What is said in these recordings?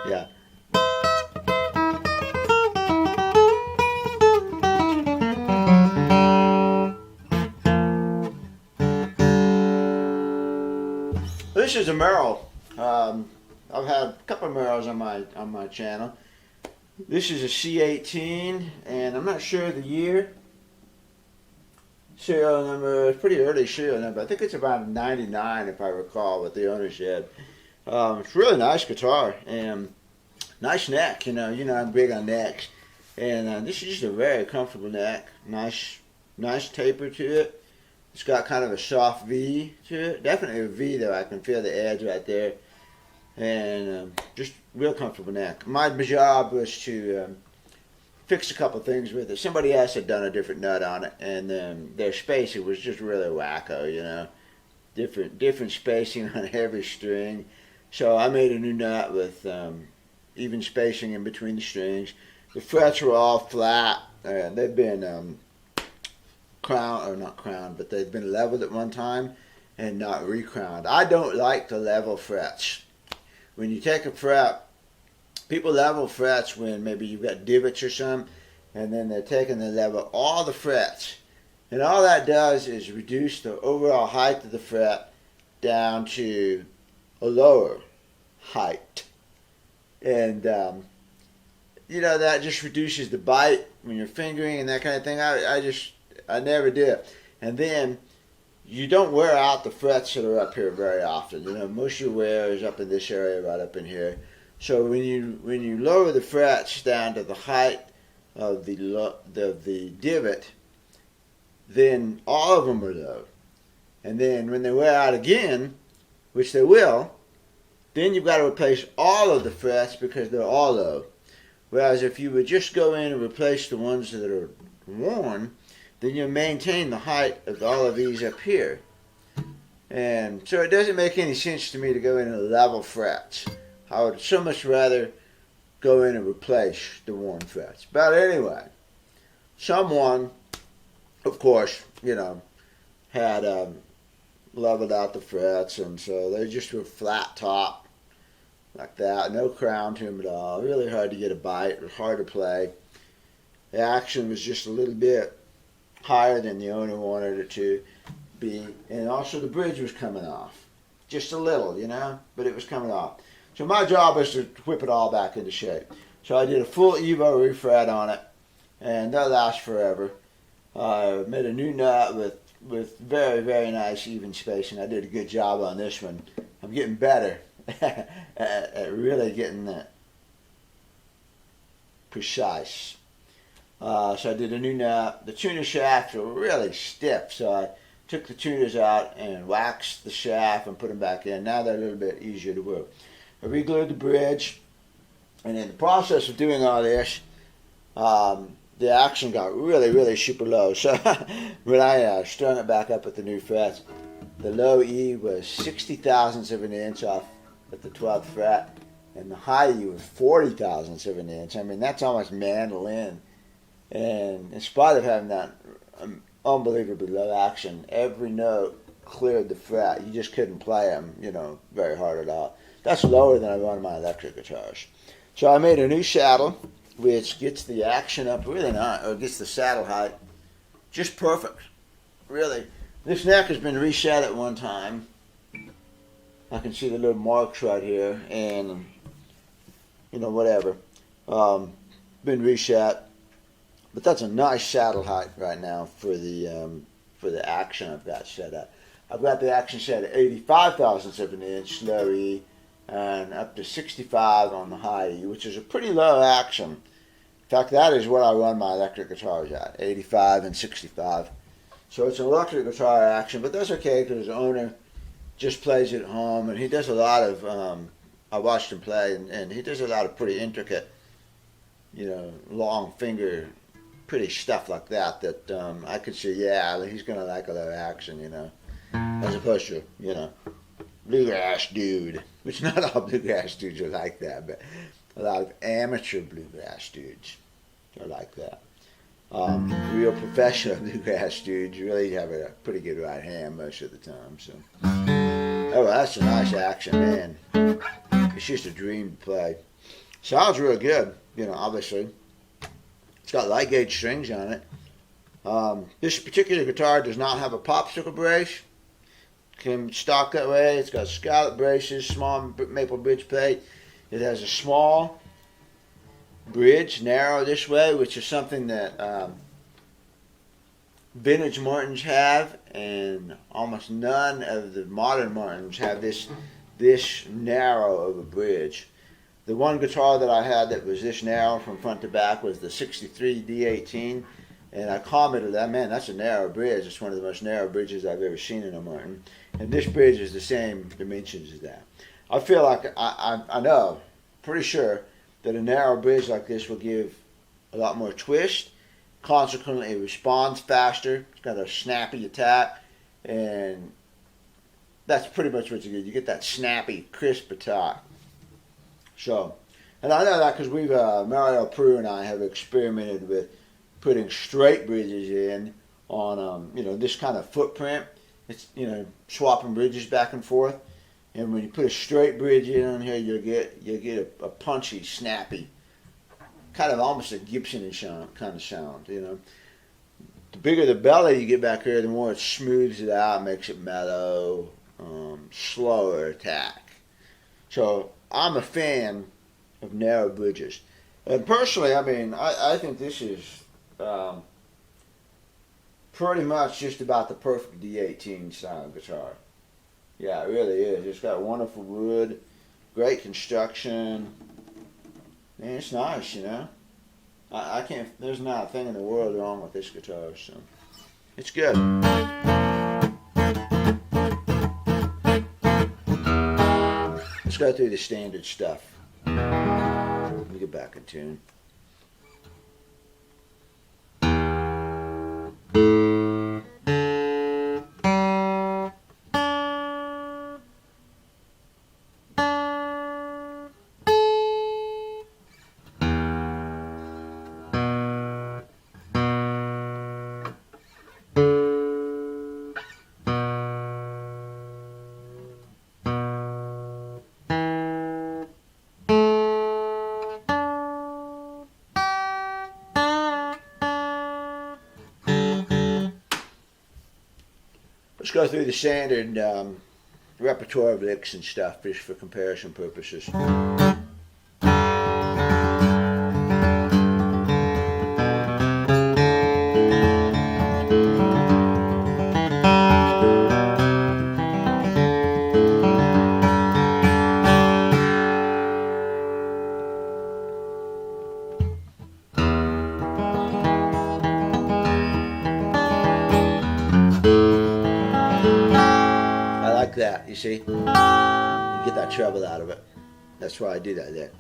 Yeah. This is a Merrill. I've had a couple of Merrills on my channel. This is a C-18, and I'm not sure of the year. Serial number, it's pretty early serial number. I think it's about 99 if I recall what the owner said. It's a really nice guitar and nice neck. You know I'm big on necks, and this is just a very comfortable neck. Nice taper to it. It's got kind of a soft V to it. Definitely a V though. I can feel the edge right there, and just real comfortable neck. My job was to fix a couple things with it. Somebody else had done a different nut on it, and then their spacing was just really wacko. Different spacing on every string. So I made a new nut with even spacing in between the strings. The frets were all flat, and they've been but they've been leveled at one time and not recrowned. I don't like to level frets. When you take a fret, people level frets when maybe you've got divots or something, and then they're taking the level all the frets. And all that does is reduce the overall height of the fret down to a lower height. And, that just reduces the bite when you're fingering and that kind of thing. I never do it. And then you don't wear out the frets that are up here very often. Most of your wear is up in this area, right up in here. So when you lower the frets down to the height of the divot, then all of them are low. And then when they wear out again, which they will, then you've got to replace all of the frets because they're all low. Whereas if you would just go in and replace the ones that are worn, then you maintain the height of all of these up here. And so it doesn't make any sense to me to go in and level frets. I would so much rather go in and replace the worn frets. But anyway, someone, of course, had leveled out the frets, and so they just were flat top like that, no crown to them at all. Really hard to get a bite, it was hard to play. The action was just a little bit higher than the owner wanted it to be, and also the bridge was coming off. Just a little, but it was coming off. So my job was to whip it all back into shape. So I did a full Evo refret on it, and that lasts forever. I made a new nut with very, very nice even spacing. I did a good job on this one. I'm getting better at really getting that precise. So I did a new nut. The tuner shafts were really stiff, so I took the tuners out and waxed the shaft and put them back in. Now they're a little bit easier to work. I re-glued the bridge, and in the process of doing all this, the action got really, really super low. So when I strung it back up at the new frets, the low E was 60 thousandths of an inch off at the 12th fret, and the high E was 40 thousandths of an inch. I mean, that's almost mandolin. And in spite of having that unbelievably low action, every note cleared the fret. You just couldn't play them, very hard at all. That's lower than I run my electric guitars. So I made a new saddle, which gets the action up really nice, or gets the saddle height just perfect. Really. This neck has been reset at one time. I can see the little marks right here, and whatever. Been reset. But that's a nice saddle height right now for the action I've got set up. I've got the action set at 85 thousandths of an inch low E, and up to 65 on the high E, which is a pretty low action. In fact, that is what I run my electric guitars at, 85 and 65. So it's an electric guitar action, but that's okay because the owner just plays it at home, and he does a lot of, I watched him play, and he does a lot of pretty intricate, long finger, pretty stuff like that I could see, he's going to like a low action, as opposed to, bluegrass dude, which not all bluegrass dudes are like that, but a lot of amateur bluegrass dudes are like that. Real professional bluegrass dudes really have a pretty good right hand most of the time. So, that's a nice action, man. It's just a dream to play. Sounds real good, obviously. It's got light gauge strings on it. This particular guitar does not have a popsicle brace. Came stock that way. It's got scallop braces, small maple bridge plate. It has a small bridge, narrow this way, which is something that vintage Martins have, and almost none of the modern Martins have this narrow of a bridge. The one guitar that I had that was this narrow from front to back was the 63 D-18, and I commented that, man, that's a narrow bridge. It's one of the most narrow bridges I've ever seen in a Martin, and this bridge is the same dimensions as that. I feel like, I know, pretty sure that a narrow bridge like this will give a lot more twist. Consequently, it responds faster. It's got a snappy attack, and that's pretty much what you get. You get that snappy, crisp attack. So, And I know that because we've, Mario Prue and I have experimented with putting straight bridges in on, this kind of footprint. It's, swapping bridges back and forth. And when you put a straight bridge in on here, you'll get a punchy, snappy, kind of almost a Gibson-ish kind of sound, The bigger the belly you get back here, the more it smooths it out, makes it mellow, slower attack. So I'm a fan of narrow bridges. And personally, I think this is pretty much just about the perfect D18 style guitar. Yeah, it really is. It's got wonderful wood, great construction. Man, it's nice, I can't, there's not a thing in the world wrong with this guitar, so it's good. Let's go through the standard stuff. Let me get back in tune. Let's go through the standard repertoire of licks and stuff just for comparison purposes. That, you see? You get that treble out of it. That's why I do that there.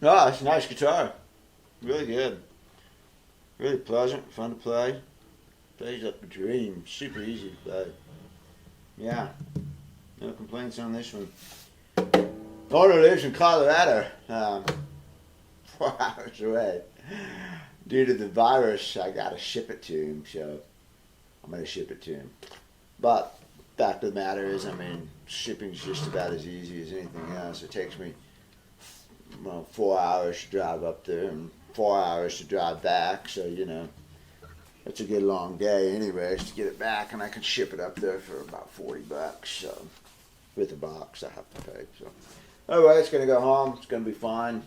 Oh, it's a nice guitar. Really good. Really pleasant, fun to play. Plays like a dream. Super easy to play. Yeah. No complaints on this one. Owner lives in Colorado. 4 hours away. Due to the virus, I gotta ship it to him, so I'm gonna ship it to him. But fact of the matter is, shipping's just about as easy as anything else. It takes me 4 hours to drive up there and 4 hours to drive back, so it's a good long day anyways to get it back, and I can ship it up there for about $40, so with the box I have to pay. So anyway, it's gonna go home. It's gonna be fine.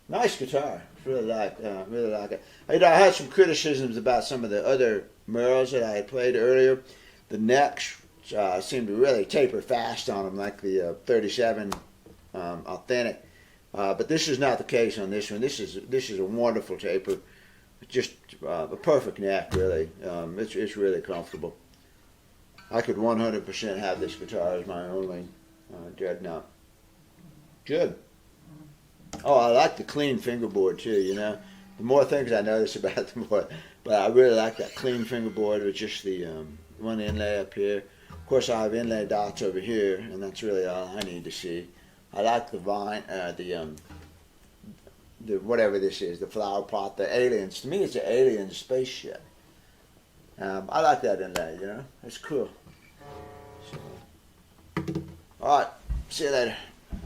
Nice guitar. Really like it. I had some criticisms about some of the other Merrills that I had played earlier. The necks seemed to really taper fast on them, like the 37 Authentic. But this is not the case on this one. This is a wonderful taper. Just a perfect neck, really. It's really comfortable. I could 100% have this guitar as my only dreadnought. Good. Oh, I like the clean fingerboard too, you know. The more things I notice about it, the more. But I really like that clean fingerboard with just the one inlay up here. Of course, I have inlay dots over here, and that's really all I need to see. I like the vine, the whatever this is, the flower pot, the aliens. To me, it's an alien spaceship. I like that inlay, you know. It's cool. So, all right, see you later.